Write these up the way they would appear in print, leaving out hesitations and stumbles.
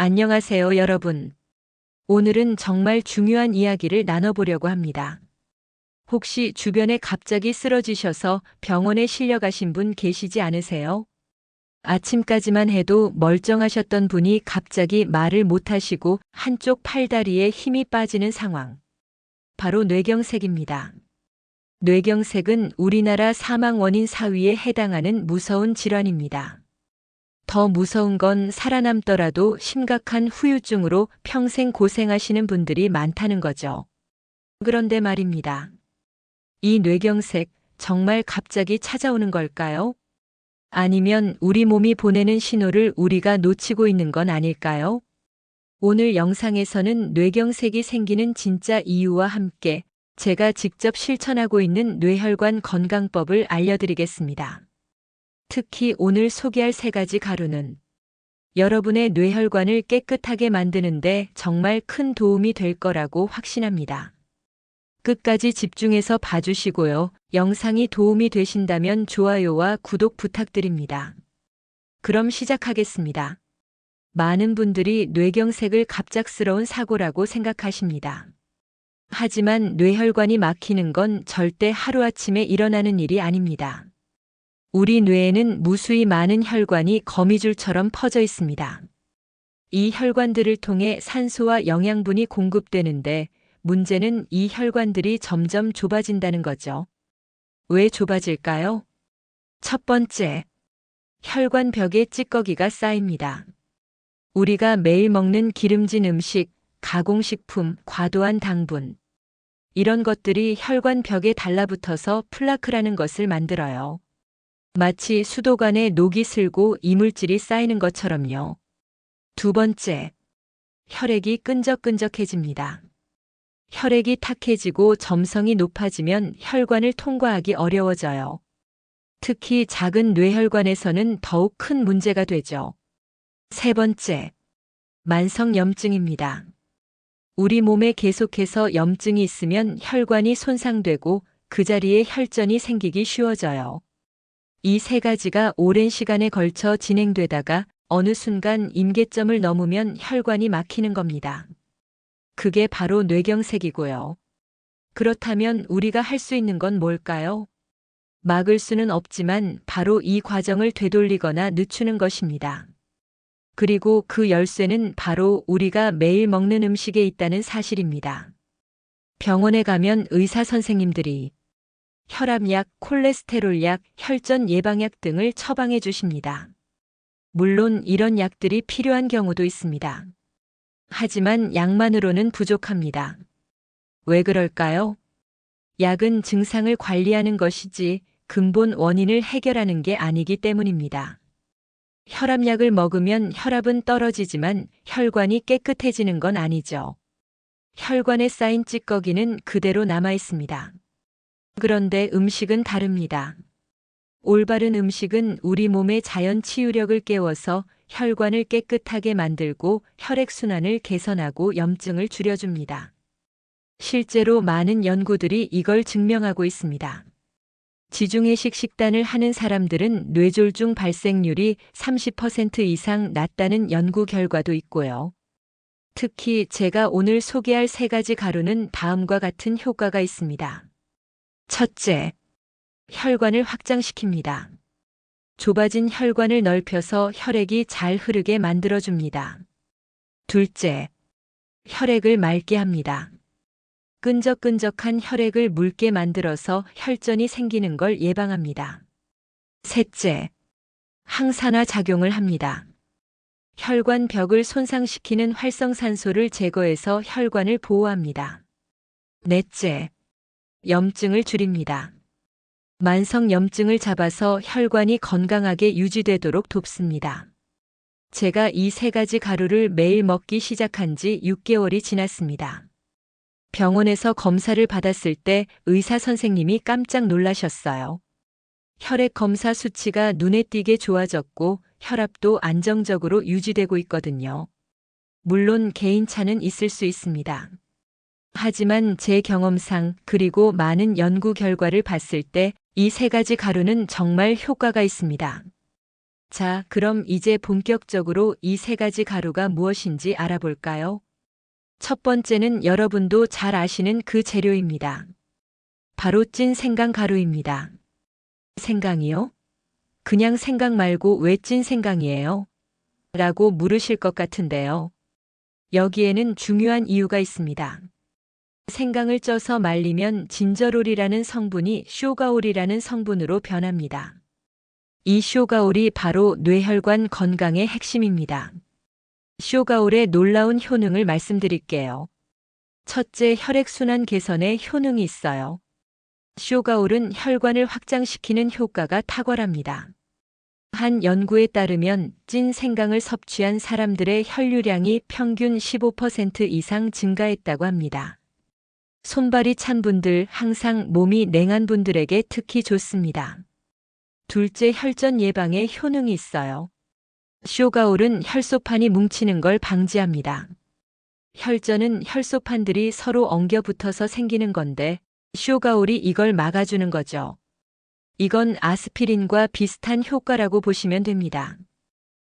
안녕하세요, 여러분. 오늘은 정말 중요한 이야기를 나눠보려고 합니다. 혹시 주변에 갑자기 쓰러지셔서 병원에 실려가신 분 계시지 않으세요? 아침까지만 해도 멀쩡하셨던 분이 갑자기 말을 못하시고 한쪽 팔다리에 힘이 빠지는 상황. 바로 뇌경색입니다. 뇌경색은 우리나라 사망 원인 4위에 해당하는 무서운 질환입니다. 더 무서운 건 살아남더라도 심각한 후유증으로 평생 고생하시는 분들이 많다는 거죠. 그런데 말입니다. 이 뇌경색 정말 갑자기 찾아오는 걸까요? 아니면 우리 몸이 보내는 신호를 우리가 놓치고 있는 건 아닐까요? 오늘 영상에서는 뇌경색이 생기는 진짜 이유와 함께 제가 직접 실천하고 있는 뇌혈관 건강법을 알려드리겠습니다. 특히 오늘 소개할 3가지 가루는 여러분의 뇌혈관을 깨끗하게 만드는데 정말 큰 도움이 될 거라고 확신합니다. 끝까지 집중해서 봐주시고요. 영상이 도움이 되신다면 좋아요와 구독 부탁드립니다. 그럼 시작하겠습니다. 많은 분들이 뇌경색을 갑작스러운 사고라고 생각하십니다. 하지만 뇌혈관이 막히는 건 절대 하루아침에 일어나는 일이 아닙니다. 우리 뇌에는 무수히 많은 혈관이 거미줄처럼 퍼져 있습니다. 이 혈관들을 통해 산소와 영양분이 공급되는데 문제는 이 혈관들이 점점 좁아진다는 거죠. 왜 좁아질까요? 첫 번째, 혈관 벽에 찌꺼기가 쌓입니다. 우리가 매일 먹는 기름진 음식, 가공식품, 과도한 당분, 이런 것들이 혈관 벽에 달라붙어서 플라크라는 것을 만들어요. 마치 수도관에 녹이 슬고 이물질이 쌓이는 것처럼요. 두 번째, 혈액이 끈적끈적해집니다. 혈액이 탁해지고 점성이 높아지면 혈관을 통과하기 어려워져요. 특히 작은 뇌혈관에서는 더욱 큰 문제가 되죠. 세 번째, 만성염증입니다. 우리 몸에 계속해서 염증이 있으면 혈관이 손상되고 그 자리에 혈전이 생기기 쉬워져요. 이 3가지가 오랜 시간에 걸쳐 진행되다가 어느 순간 임계점을 넘으면 혈관이 막히는 겁니다. 그게 바로 뇌경색이고요. 그렇다면 우리가 할 수 있는 건 뭘까요? 막을 수는 없지만 바로 이 과정을 되돌리거나 늦추는 것입니다. 그리고 그 열쇠는 바로 우리가 매일 먹는 음식에 있다는 사실입니다. 병원에 가면 의사 선생님들이 혈압약, 콜레스테롤약, 혈전 예방약 등을 처방해 주십니다. 물론 이런 약들이 필요한 경우도 있습니다. 하지만 약만으로는 부족합니다. 왜 그럴까요? 약은 증상을 관리하는 것이지 근본 원인을 해결하는 게 아니기 때문입니다. 혈압약을 먹으면 혈압은 떨어지지만 혈관이 깨끗해지는 건 아니죠. 혈관에 쌓인 찌꺼기는 그대로 남아 있습니다. 그런데 음식은 다릅니다. 올바른 음식은 우리 몸의 자연 치유력을 깨워서 혈관을 깨끗하게 만들고 혈액순환을 개선하고 염증을 줄여줍니다. 실제로 많은 연구들이 이걸 증명하고 있습니다. 지중해식 식단을 하는 사람들은 뇌졸중 발생률이 30% 이상 낮다는 연구 결과도 있고요. 특히 제가 오늘 소개할 3가지 가루는 다음과 같은 효과가 있습니다. 첫째, 혈관을 확장시킵니다. 좁아진 혈관을 넓혀서 혈액이 잘 흐르게 만들어줍니다. 둘째, 혈액을 맑게 합니다. 끈적끈적한 혈액을 묽게 만들어서 혈전이 생기는 걸 예방합니다. 셋째, 항산화 작용을 합니다. 혈관 벽을 손상시키는 활성산소를 제거해서 혈관을 보호합니다. 넷째, 염증을 줄입니다. 만성 염증을 잡아서 혈관이 건강하게 유지되도록 돕습니다. 제가 이 3가지 가루를 매일 먹기 시작한 지 6개월이 지났습니다. 병원에서 검사를 받았을 때 의사 선생님이 깜짝 놀라셨어요. 혈액 검사 수치가 눈에 띄게 좋아졌고 혈압도 안정적으로 유지되고 있거든요. 물론 개인차는 있을 수 있습니다. 하지만 제 경험상 그리고 많은 연구 결과를 봤을 때 이 3가지 가루는 정말 효과가 있습니다. 자, 그럼 이제 본격적으로 이 세 가지 가루가 무엇인지 알아볼까요? 첫 번째는 여러분도 잘 아시는 그 재료입니다. 바로 찐 생강 가루입니다. 생강이요? 그냥 생강 말고 왜 찐 생강이에요? 라고 물으실 것 같은데요. 여기에는 중요한 이유가 있습니다. 생강을 쪄서 말리면 진저롤이라는 성분이 쇼가올이라는 성분으로 변합니다. 이 쇼가올이 바로 뇌혈관 건강의 핵심입니다. 쇼가올의 놀라운 효능을 말씀드릴게요. 첫째, 혈액순환 개선에 효능이 있어요. 쇼가올은 혈관을 확장시키는 효과가 탁월합니다. 한 연구에 따르면 찐 생강을 섭취한 사람들의 혈류량이 평균 15% 이상 증가했다고 합니다. 손발이 찬 분들, 항상 몸이 냉한 분들에게 특히 좋습니다. 둘째, 혈전 예방에 효능이 있어요. 쇼가올은 혈소판이 뭉치는 걸 방지합니다. 혈전은 혈소판들이 서로 엉겨 붙어서 생기는 건데 쇼가올이 이걸 막아주는 거죠. 이건 아스피린과 비슷한 효과라고 보시면 됩니다.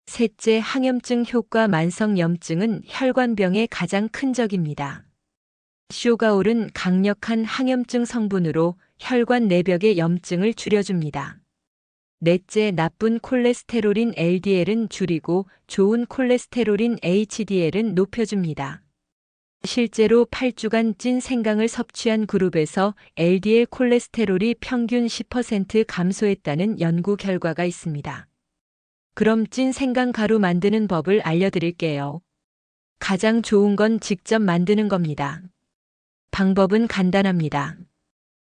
셋째, 항염증 효과. 만성염증은 혈관병의 가장 큰 적입니다. 쇼가올은 강력한 항염증 성분으로 혈관 내벽의 염증을 줄여줍니다. 넷째, 나쁜 콜레스테롤인 LDL은 줄이고 좋은 콜레스테롤인 HDL은 높여줍니다. 실제로 8주간 찐 생강을 섭취한 그룹에서 LDL 콜레스테롤이 평균 10% 감소했다는 연구 결과가 있습니다. 그럼 찐 생강 가루 만드는 법을 알려드릴게요. 가장 좋은 건 직접 만드는 겁니다. 방법은 간단합니다.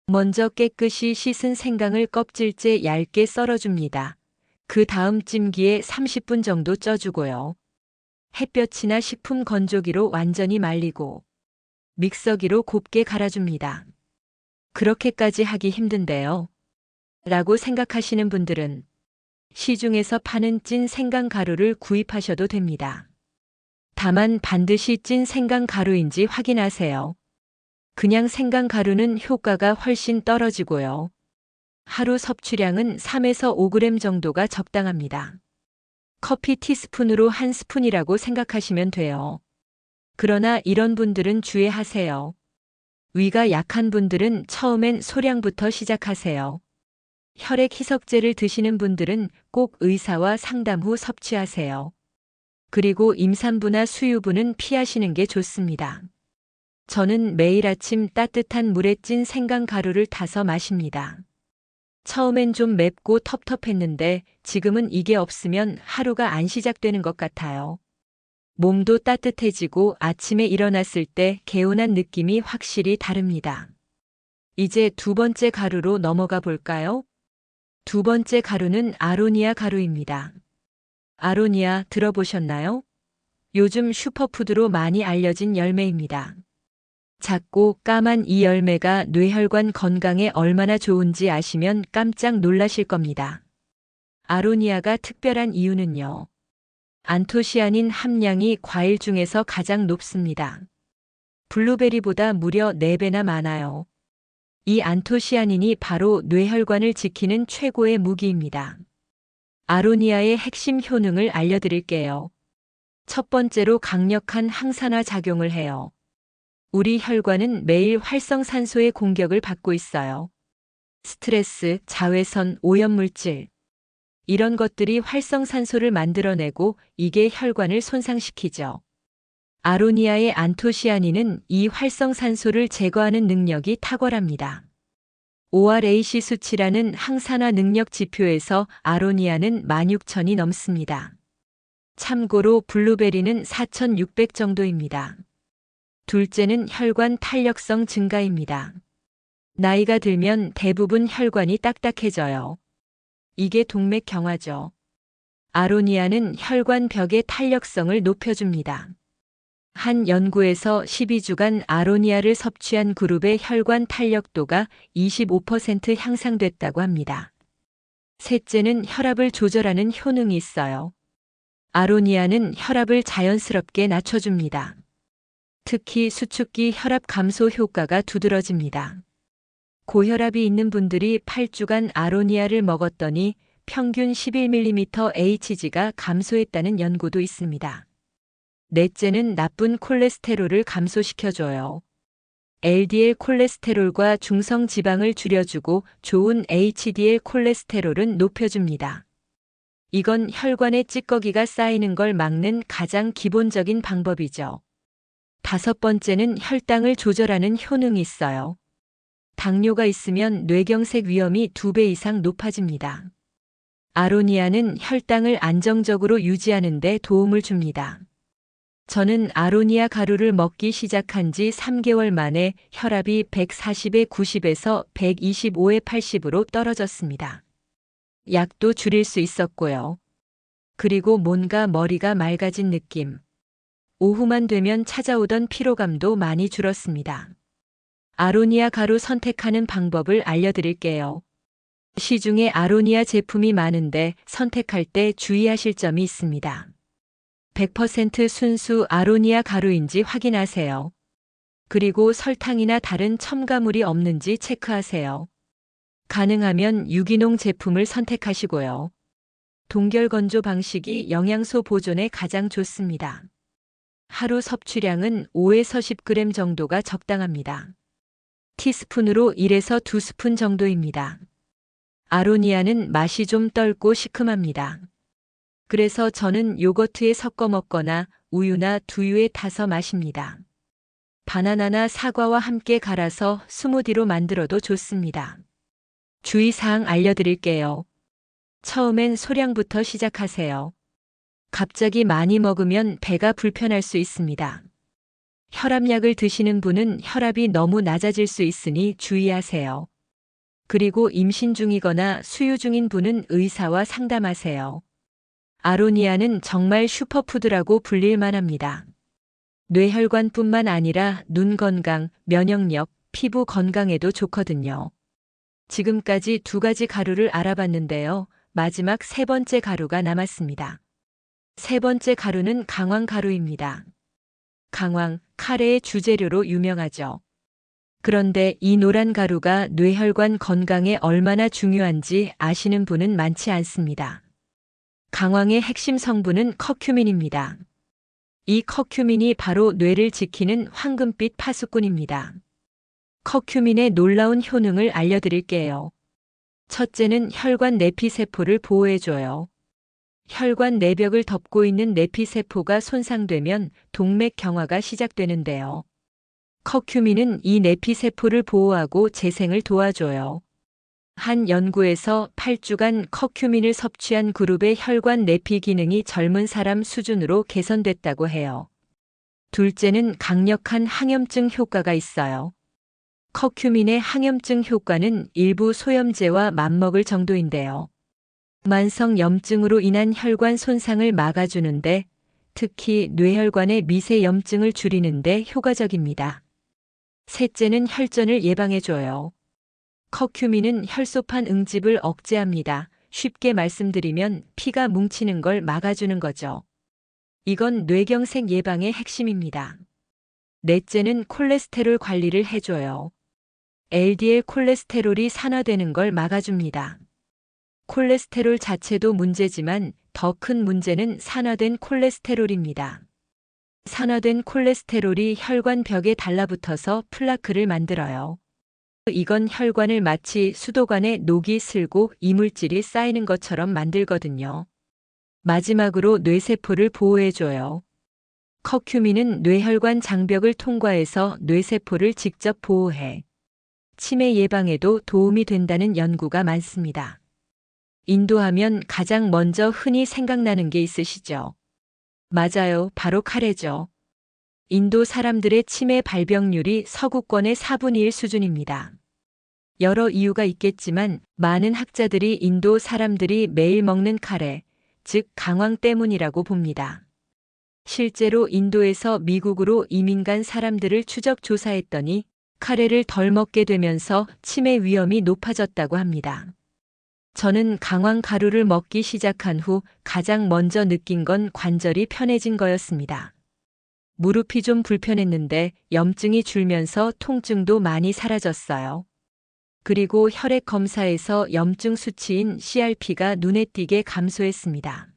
먼저 깨끗이 씻은 생강을 껍질째 얇게 썰어줍니다. 그 다음 찜기에 30분 정도 쪄주고요. 햇볕이나 식품 건조기로 완전히 말리고 믹서기로 곱게 갈아줍니다. 그렇게까지 하기 힘든데요. 라고 생각하시는 분들은 시중에서 파는 찐 생강 가루를 구입하셔도 됩니다. 다만 반드시 찐 생강 가루인지 확인하세요. 그냥 생강 가루는 효과가 훨씬 떨어지고요. 하루 섭취량은 3에서 5g 정도가 적당합니다. 커피 티스푼으로 한 스푼이라고 생각하시면 돼요. 그러나 이런 분들은 주의하세요. 위가 약한 분들은 처음엔 소량부터 시작하세요. 혈액 희석제를 드시는 분들은 꼭 의사와 상담 후 섭취하세요. 그리고 임산부나 수유부는 피하시는 게 좋습니다. 저는 매일 아침 따뜻한 물에 찐 생강 가루를 타서 마십니다. 처음엔 좀 맵고 텁텁했는데 지금은 이게 없으면 하루가 안 시작되는 것 같아요. 몸도 따뜻해지고 아침에 일어났을 때 개운한 느낌이 확실히 다릅니다. 이제 두 번째 가루로 넘어가 볼까요? 두 번째 가루는 아로니아 가루입니다. 아로니아 들어보셨나요? 요즘 슈퍼푸드로 많이 알려진 열매입니다. 작고 까만 이 열매가 뇌혈관 건강에 얼마나 좋은지 아시면 깜짝 놀라실 겁니다. 아로니아가 특별한 이유는요. 안토시아닌 함량이 과일 중에서 가장 높습니다. 블루베리보다 무려 4배나 많아요. 이 안토시아닌이 바로 뇌혈관을 지키는 최고의 무기입니다. 아로니아의 핵심 효능을 알려드릴게요. 첫 번째로 강력한 항산화 작용을 해요. 우리 혈관은 매일 활성산소의 공격을 받고 있어요. 스트레스, 자외선, 오염물질. 이런 것들이 활성산소를 만들어내고 이게 혈관을 손상시키죠. 아로니아의 안토시아닌은 이 활성산소를 제거하는 능력이 탁월합니다. ORAC 수치라는 항산화 능력 지표에서 아로니아는 16,000이 넘습니다. 참고로 블루베리는 4,600 정도입니다. 둘째는 혈관 탄력성 증가입니다. 나이가 들면 대부분 혈관이 딱딱해져요. 이게 동맥 경화죠. 아로니아는 혈관 벽의 탄력성을 높여줍니다. 한 연구에서 12주간 아로니아를 섭취한 그룹의 혈관 탄력도가 25% 향상됐다고 합니다. 셋째는 혈압을 조절하는 효능이 있어요. 아로니아는 혈압을 자연스럽게 낮춰줍니다. 특히 수축기 혈압 감소 효과가 두드러집니다. 고혈압이 있는 분들이 8주간 아로니아를 먹었더니 평균 11mm HG가 감소했다는 연구도 있습니다. 넷째는 나쁜 콜레스테롤을 감소시켜줘요. LDL 콜레스테롤과 중성 지방을 줄여주고 좋은 HDL 콜레스테롤은 높여줍니다. 이건 혈관에 찌꺼기가 쌓이는 걸 막는 가장 기본적인 방법이죠. 다섯 번째는 혈당을 조절하는 효능이 있어요. 당뇨가 있으면 뇌경색 위험이 2배 이상 높아집니다. 아로니아는 혈당을 안정적으로 유지하는 데 도움을 줍니다. 저는 아로니아 가루를 먹기 시작한 지 3개월 만에 혈압이 140에 90에서 125에 80으로 떨어졌습니다. 약도 줄일 수 있었고요. 그리고 뭔가 머리가 맑아진 느낌. 오후만 되면 찾아오던 피로감도 많이 줄었습니다. 아로니아 가루 선택하는 방법을 알려드릴게요. 시중에 아로니아 제품이 많은데 선택할 때 주의하실 점이 있습니다. 100% 순수 아로니아 가루인지 확인하세요. 그리고 설탕이나 다른 첨가물이 없는지 체크하세요. 가능하면 유기농 제품을 선택하시고요. 동결 건조 방식이 영양소 보존에 가장 좋습니다. 하루 섭취량은 5에서 10g 정도가 적당합니다. 티스푼으로 1에서 2스푼 정도입니다. 아로니아는 맛이 좀 떫고 시큼합니다. 그래서 저는 요거트에 섞어 먹거나 우유나 두유에 타서 마십니다. 바나나나 사과와 함께 갈아서 스무디로 만들어도 좋습니다. 주의사항 알려드릴게요. 처음엔 소량부터 시작하세요. 갑자기 많이 먹으면 배가 불편할 수 있습니다. 혈압약을 드시는 분은 혈압이 너무 낮아질 수 있으니 주의하세요. 그리고 임신 중이거나 수유 중인 분은 의사와 상담하세요. 아로니아는 정말 슈퍼푸드라고 불릴 만합니다. 뇌혈관뿐만 아니라 눈 건강, 면역력, 피부 건강에도 좋거든요. 지금까지 2가지 가루를 알아봤는데요. 마지막 3번째 가루가 남았습니다. 3번째 가루는 강황 가루입니다. 강황, 카레의 주재료로 유명하죠. 그런데 이 노란 가루가 뇌혈관 건강에 얼마나 중요한지 아시는 분은 많지 않습니다. 강황의 핵심 성분은 커큐민입니다. 이 커큐민이 바로 뇌를 지키는 황금빛 파수꾼입니다. 커큐민의 놀라운 효능을 알려드릴게요. 첫째는 혈관 내피세포를 보호해줘요. 혈관 내벽을 덮고 있는 내피세포가 손상되면 동맥 경화가 시작되는데요. 커큐민은 이 내피세포를 보호하고 재생을 도와줘요. 한 연구에서 8주간 커큐민을 섭취한 그룹의 혈관 내피 기능이 젊은 사람 수준으로 개선됐다고 해요. 둘째는 강력한 항염증 효과가 있어요. 커큐민의 항염증 효과는 일부 소염제와 맞먹을 정도인데요. 만성 염증으로 인한 혈관 손상을 막아주는데 특히 뇌혈관의 미세 염증을 줄이는데 효과적입니다. 셋째는 혈전을 예방해줘요. 커큐민은 혈소판 응집을 억제합니다. 쉽게 말씀드리면 피가 뭉치는 걸 막아주는 거죠. 이건 뇌경색 예방의 핵심입니다. 넷째는 콜레스테롤 관리를 해줘요. LDL 콜레스테롤이 산화되는 걸 막아줍니다. 콜레스테롤 자체도 문제지만 더 큰 문제는 산화된 콜레스테롤입니다. 산화된 콜레스테롤이 혈관 벽에 달라붙어서 플라크를 만들어요. 이건 혈관을 마치 수도관에 녹이 슬고 이물질이 쌓이는 것처럼 만들거든요. 마지막으로 뇌세포를 보호해줘요. 커큐민은 뇌혈관 장벽을 통과해서 뇌세포를 직접 보호해 치매 예방에도 도움이 된다는 연구가 많습니다. 인도하면 가장 먼저 흔히 생각나는 게 있으시죠? 맞아요, 바로 카레죠. 인도 사람들의 치매 발병률이 서구권의 4분의 1 수준입니다. 여러 이유가 있겠지만 많은 학자들이 인도 사람들이 매일 먹는 카레, 즉 강황 때문이라고 봅니다. 실제로 인도에서 미국으로 이민 간 사람들을 추적 조사했더니 카레를 덜 먹게 되면서 치매 위험이 높아졌다고 합니다. 저는 강황 가루를 먹기 시작한 후 가장 먼저 느낀 건 관절이 편해진 거였습니다. 무릎이 좀 불편했는데 염증이 줄면서 통증도 많이 사라졌어요. 그리고 혈액 검사에서 염증 수치인 CRP가 눈에 띄게 감소했습니다.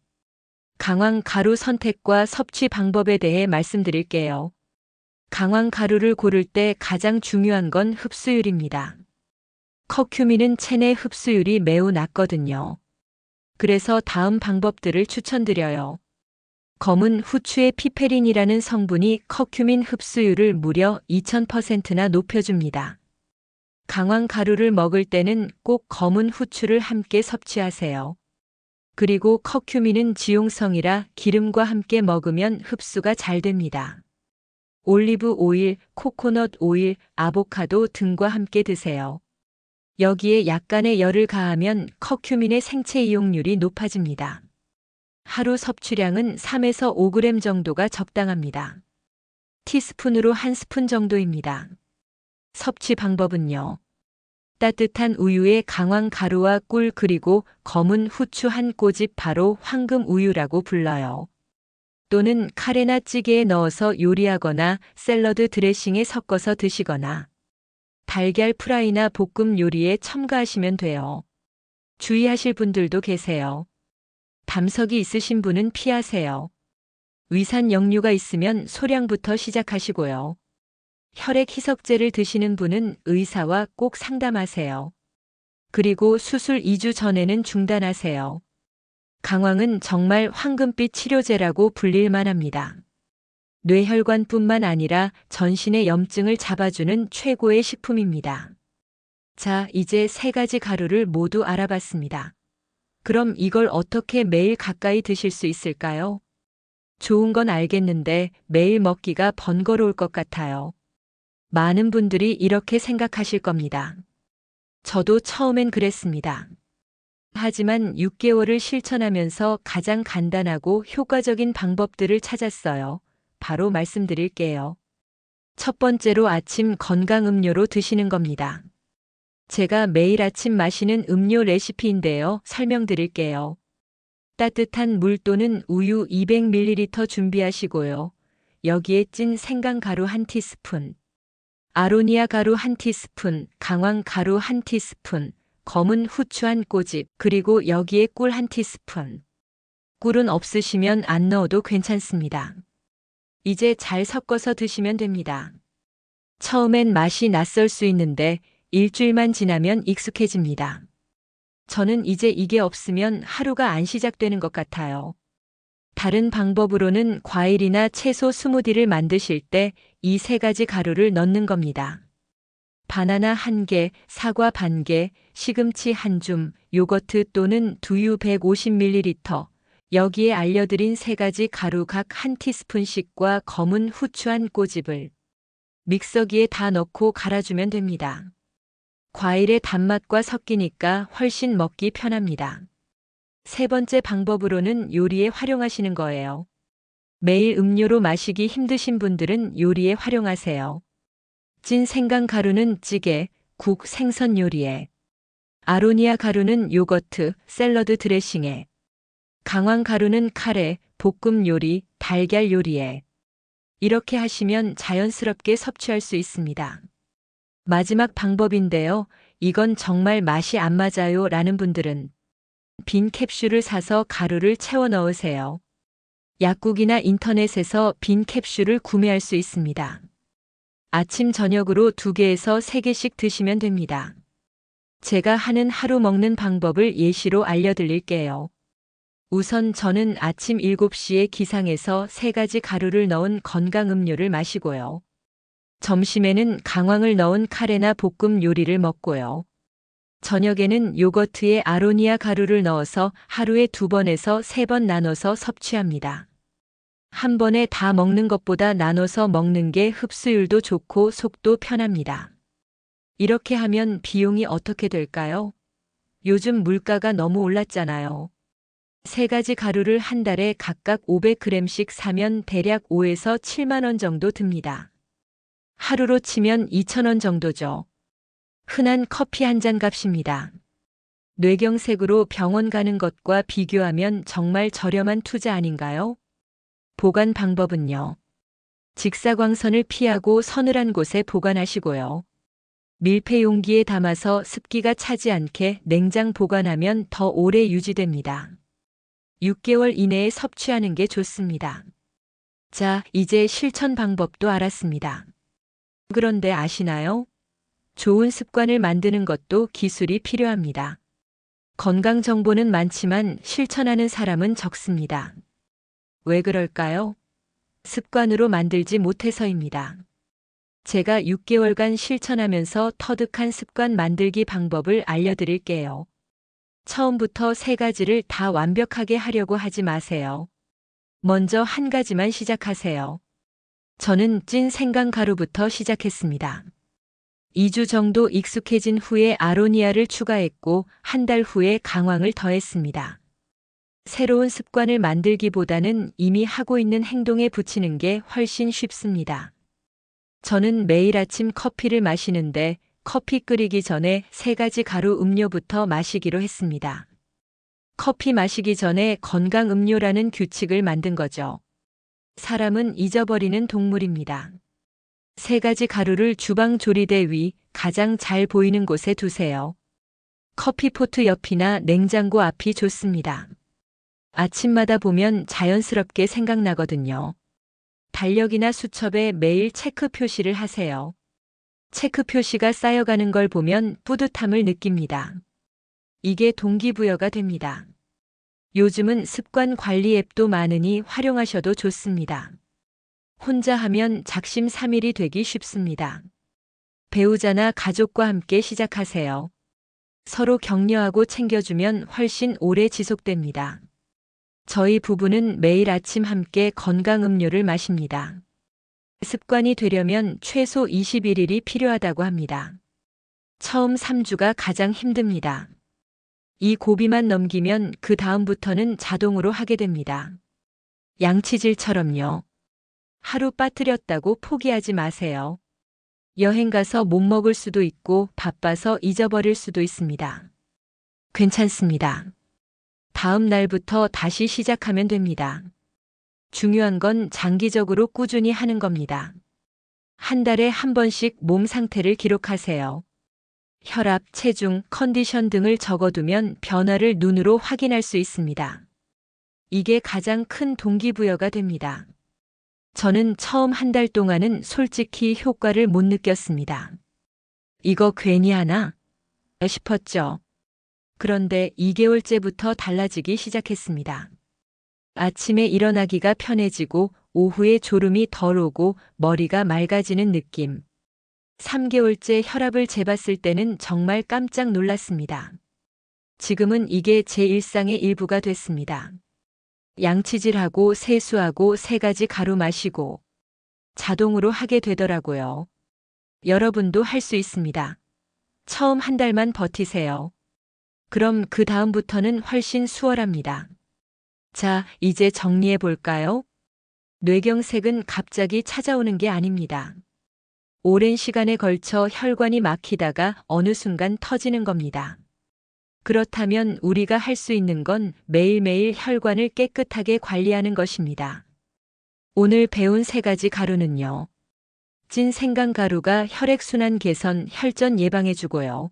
강황 가루 선택과 섭취 방법에 대해 말씀드릴게요. 강황 가루를 고를 때 가장 중요한 건 흡수율입니다. 커큐민은 체내 흡수율이 매우 낮거든요. 그래서 다음 방법들을 추천드려요. 검은 후추의 피페린이라는 성분이 커큐민 흡수율을 무려 2000%나 높여줍니다. 강황 가루를 먹을 때는 꼭 검은 후추를 함께 섭취하세요. 그리고 커큐민은 지용성이라 기름과 함께 먹으면 흡수가 잘 됩니다. 올리브 오일, 코코넛 오일, 아보카도 등과 함께 드세요. 여기에 약간의 열을 가하면 커큐민의 생체 이용률이 높아집니다. 하루 섭취량은 3에서 5g 정도가 적당합니다. 티스푼으로 1스푼 정도입니다. 섭취 방법은요. 따뜻한 우유에 강황 가루와 꿀 그리고 검은 후추 한 꼬집 바로 황금 우유라고 불러요. 또는 카레나 찌개에 넣어서 요리하거나 샐러드 드레싱에 섞어서 드시거나 달걀 프라이나 볶음 요리에 첨가하시면 돼요. 주의하실 분들도 계세요. 담석이 있으신 분은 피하세요. 위산 역류가 있으면 소량부터 시작하시고요. 혈액 희석제를 드시는 분은 의사와 꼭 상담하세요. 그리고 수술 2주 전에는 중단하세요. 강황은 정말 황금빛 치료제라고 불릴 만합니다. 뇌혈관뿐만 아니라 전신의 염증을 잡아주는 최고의 식품입니다. 자, 이제 3가지 가루를 모두 알아봤습니다. 그럼 이걸 어떻게 매일 가까이 드실 수 있을까요? 좋은 건 알겠는데 매일 먹기가 번거로울 것 같아요. 많은 분들이 이렇게 생각하실 겁니다. 저도 처음엔 그랬습니다. 하지만 6개월을 실천하면서 가장 간단하고 효과적인 방법들을 찾았어요. 바로 말씀드릴게요. 첫 번째로 아침 건강 음료로 드시는 겁니다. 제가 매일 아침 마시는 음료 레시피인데요. 설명드릴게요. 따뜻한 물 또는 우유 200ml 준비하시고요. 여기에 찐 생강가루 1티스푼, 아로니아 가루 1티스푼, 강황 가루 1티스푼, 검은 후추 1꼬집, 그리고 여기에 꿀 1티스푼. 꿀은 없으시면 안 넣어도 괜찮습니다. 이제 잘 섞어서 드시면 됩니다. 처음엔 맛이 낯설 수 있는데 일주일만 지나면 익숙해집니다. 저는 이제 이게 없으면 하루가 안 시작되는 것 같아요. 다른 방법으로는 과일이나 채소 스무디를 만드실 때 이 3가지 가루를 넣는 겁니다. 바나나 1개, 사과 반개, 시금치 1줌, 요거트 또는 두유 150ml, 여기에 알려드린 3가지 가루 각 1티스푼씩과 검은 후추 1꼬집을 믹서기에 다 넣고 갈아주면 됩니다. 과일의 단맛과 섞이니까 훨씬 먹기 편합니다. 3번째 방법으로는 요리에 활용하시는 거예요. 매일 음료로 마시기 힘드신 분들은 요리에 활용하세요. 찐 생강 가루는 찌개, 국, 생선 요리에, 아로니아 가루는 요거트, 샐러드 드레싱에, 강황 가루는 카레, 볶음 요리, 달걀 요리에. 이렇게 하시면 자연스럽게 섭취할 수 있습니다. 마지막 방법인데요. 이건 정말 맛이 안 맞아요 라는 분들은 빈 캡슐을 사서 가루를 채워 넣으세요. 약국이나 인터넷에서 빈 캡슐을 구매할 수 있습니다. 아침 저녁으로 2개에서 3개씩 드시면 됩니다. 제가 하는 하루 먹는 방법을 예시로 알려드릴게요. 우선 저는 아침 7시에 기상해서 3가지 가루를 넣은 건강 음료를 마시고요. 점심에는 강황을 넣은 카레나 볶음 요리를 먹고요. 저녁에는 요거트에 아로니아 가루를 넣어서 하루에 2번에서 3번 나눠서 섭취합니다. 한 번에 다 먹는 것보다 나눠서 먹는 게 흡수율도 좋고 속도 편합니다. 이렇게 하면 비용이 어떻게 될까요? 요즘 물가가 너무 올랐잖아요. 3가지 가루를 한 달에 각각 500g씩 사면 대략 5에서 7만 원 정도 듭니다. 하루로 치면 2,000원 정도죠. 흔한 커피 한 잔 값입니다. 뇌경색으로 병원 가는 것과 비교하면 정말 저렴한 투자 아닌가요? 보관 방법은요. 직사광선을 피하고 서늘한 곳에 보관하시고요. 밀폐 용기에 담아서 습기가 차지 않게 냉장 보관하면 더 오래 유지됩니다. 6개월 이내에 섭취하는 게 좋습니다. 자, 이제 실천 방법도 알았습니다. 그런데 아시나요? 좋은 습관을 만드는 것도 기술이 필요합니다. 건강 정보는 많지만 실천하는 사람은 적습니다. 왜 그럴까요? 습관으로 만들지 못해서입니다. 제가 6개월간 실천하면서 터득한 습관 만들기 방법을 알려드릴게요. 처음부터 3가지를 다 완벽하게 하려고 하지 마세요. 먼저 한 가지만 시작하세요. 저는 찐 생강가루부터 시작했습니다. 2주 정도 익숙해진 후에 아로니아를 추가했고 한 달 후에 강황을 더했습니다. 새로운 습관을 만들기보다는 이미 하고 있는 행동에 붙이는 게 훨씬 쉽습니다. 저는 매일 아침 커피를 마시는데 커피 끓이기 전에 3가지 가루 음료부터 마시기로 했습니다. 커피 마시기 전에 건강 음료라는 규칙을 만든 거죠. 사람은 잊어버리는 동물입니다. 3가지 가루를 주방 조리대 위 가장 잘 보이는 곳에 두세요. 커피포트 옆이나 냉장고 앞이 좋습니다. 아침마다 보면 자연스럽게 생각나거든요. 달력이나 수첩에 매일 체크 표시를 하세요. 체크 표시가 쌓여가는 걸 보면 뿌듯함을 느낍니다. 이게 동기부여가 됩니다. 요즘은 습관 관리 앱도 많으니 활용하셔도 좋습니다. 혼자 하면 작심삼일이 되기 쉽습니다. 배우자나 가족과 함께 시작하세요. 서로 격려하고 챙겨주면 훨씬 오래 지속됩니다. 저희 부부는 매일 아침 함께 건강 음료를 마십니다. 습관이 되려면 최소 21일이 필요하다고 합니다. 처음 3주가 가장 힘듭니다. 이 고비만 넘기면 그 다음부터는 자동으로 하게 됩니다. 양치질처럼요. 하루 빠뜨렸다고 포기하지 마세요. 여행 가서 못 먹을 수도 있고 바빠서 잊어버릴 수도 있습니다. 괜찮습니다. 다음 날부터 다시 시작하면 됩니다. 중요한 건 장기적으로 꾸준히 하는 겁니다. 한 달에 한 번씩 몸 상태를 기록하세요. 혈압, 체중, 컨디션 등을 적어두면 변화를 눈으로 확인할 수 있습니다. 이게 가장 큰 동기부여가 됩니다. 저는 처음 한 달 동안은 솔직히 효과를 못 느꼈습니다. 이거 괜히 하나? 싶었죠. 그런데 2개월째부터 달라지기 시작했습니다. 아침에 일어나기가 편해지고 오후에 졸음이 덜 오고 머리가 맑아지는 느낌. 3개월째 혈압을 재봤을 때는 정말 깜짝 놀랐습니다. 지금은 이게 제 일상의 일부가 됐습니다. 양치질하고 세수하고 3가지 가루 마시고 자동으로 하게 되더라고요. 여러분도 할 수 있습니다. 처음 한 달만 버티세요. 그럼 그 다음부터는 훨씬 수월합니다. 자, 이제 정리해 볼까요? 뇌경색은 갑자기 찾아오는 게 아닙니다. 오랜 시간에 걸쳐 혈관이 막히다가 어느 순간 터지는 겁니다. 그렇다면 우리가 할 수 있는 건 매일매일 혈관을 깨끗하게 관리하는 것입니다. 오늘 배운 3가지 가루는요. 찐 생강가루가 혈액순환 개선, 혈전 예방해주고요.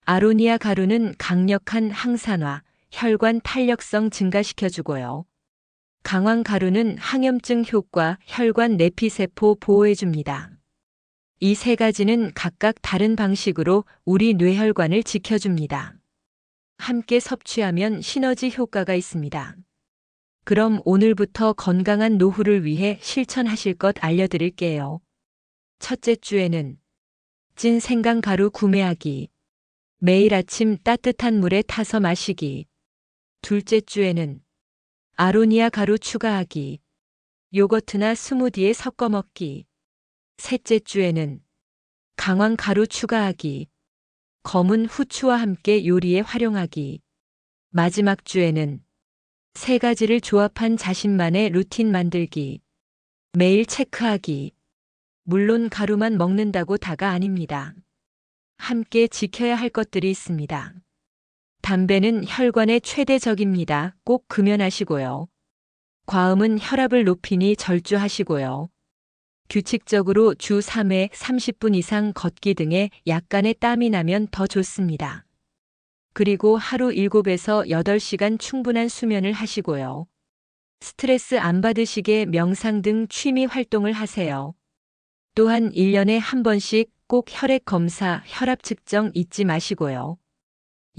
아로니아 가루는 강력한 항산화, 혈관 탄력성 증가시켜주고요. 강황 가루는 항염증 효과, 혈관 내피세포 보호해줍니다. 이 3가지는 각각 다른 방식으로 우리 뇌혈관을 지켜줍니다. 함께 섭취하면 시너지 효과가 있습니다. 그럼 오늘부터 건강한 노후를 위해 실천하실 것 알려드릴게요. 첫째 주에는 찐 생강가루 구매하기. 매일 아침 따뜻한 물에 타서 마시기. 둘째 주에는 아로니아 가루 추가하기. 요거트나 스무디에 섞어 먹기. 셋째 주에는 강황 가루 추가하기. 검은 후추와 함께 요리에 활용하기. 마지막 주에는 3가지를 조합한 자신만의 루틴 만들기. 매일 체크하기. 물론 가루만 먹는다고 다가 아닙니다. 함께 지켜야 할 것들이 있습니다. 담배는 혈관의 최대 적입니다. 꼭 금연하시고요. 과음은 혈압을 높이니 절주하시고요. 규칙적으로 주 3회 30분 이상 걷기 등의 약간의 땀이 나면 더 좋습니다. 그리고 하루 7에서 8시간 충분한 수면을 하시고요. 스트레스 안 받으시게 명상 등 취미 활동을 하세요. 또한 1년에 한 번씩 꼭 혈액 검사, 혈압 측정 잊지 마시고요.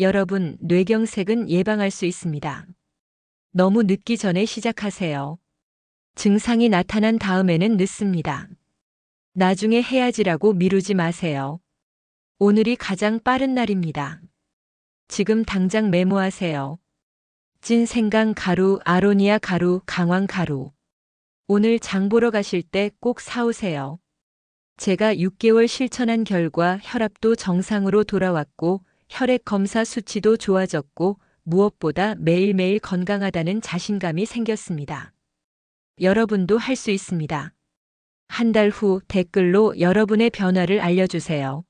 여러분, 뇌경색은 예방할 수 있습니다. 너무 늦기 전에 시작하세요. 증상이 나타난 다음에는 늦습니다. 나중에 해야지라고 미루지 마세요. 오늘이 가장 빠른 날입니다. 지금 당장 메모하세요. 찐 생강 가루, 아로니아 가루, 강황 가루. 오늘 장 보러 가실 때 꼭 사오세요. 제가 6개월 실천한 결과 혈압도 정상으로 돌아왔고 혈액 검사 수치도 좋아졌고 무엇보다 매일매일 건강하다는 자신감이 생겼습니다. 여러분도 할 수 있습니다. 한 달 후 댓글로 여러분의 변화를 알려주세요.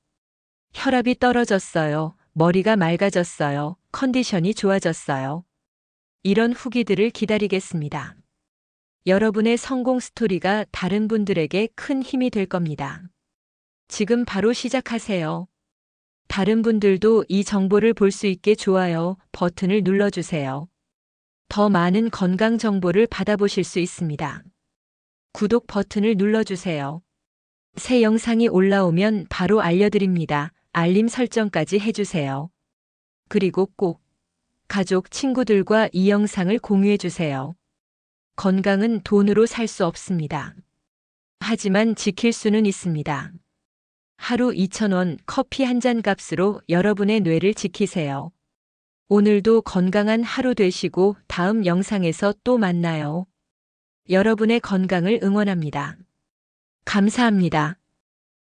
혈압이 떨어졌어요. 머리가 맑아졌어요. 컨디션이 좋아졌어요. 이런 후기들을 기다리겠습니다. 여러분의 성공 스토리가 다른 분들에게 큰 힘이 될 겁니다. 지금 바로 시작하세요. 다른 분들도 이 정보를 볼 수 있게 좋아요 버튼을 눌러주세요. 더 많은 건강 정보를 받아보실 수 있습니다. 구독 버튼을 눌러주세요. 새 영상이 올라오면 바로 알려드립니다. 알림 설정까지 해주세요. 그리고 꼭 가족, 친구들과 이 영상을 공유해주세요. 건강은 돈으로 살 수 없습니다. 하지만 지킬 수는 있습니다. 하루 2,000원 커피 한 잔 값으로 여러분의 뇌를 지키세요. 오늘도 건강한 하루 되시고 다음 영상에서 또 만나요. 여러분의 건강을 응원합니다. 감사합니다.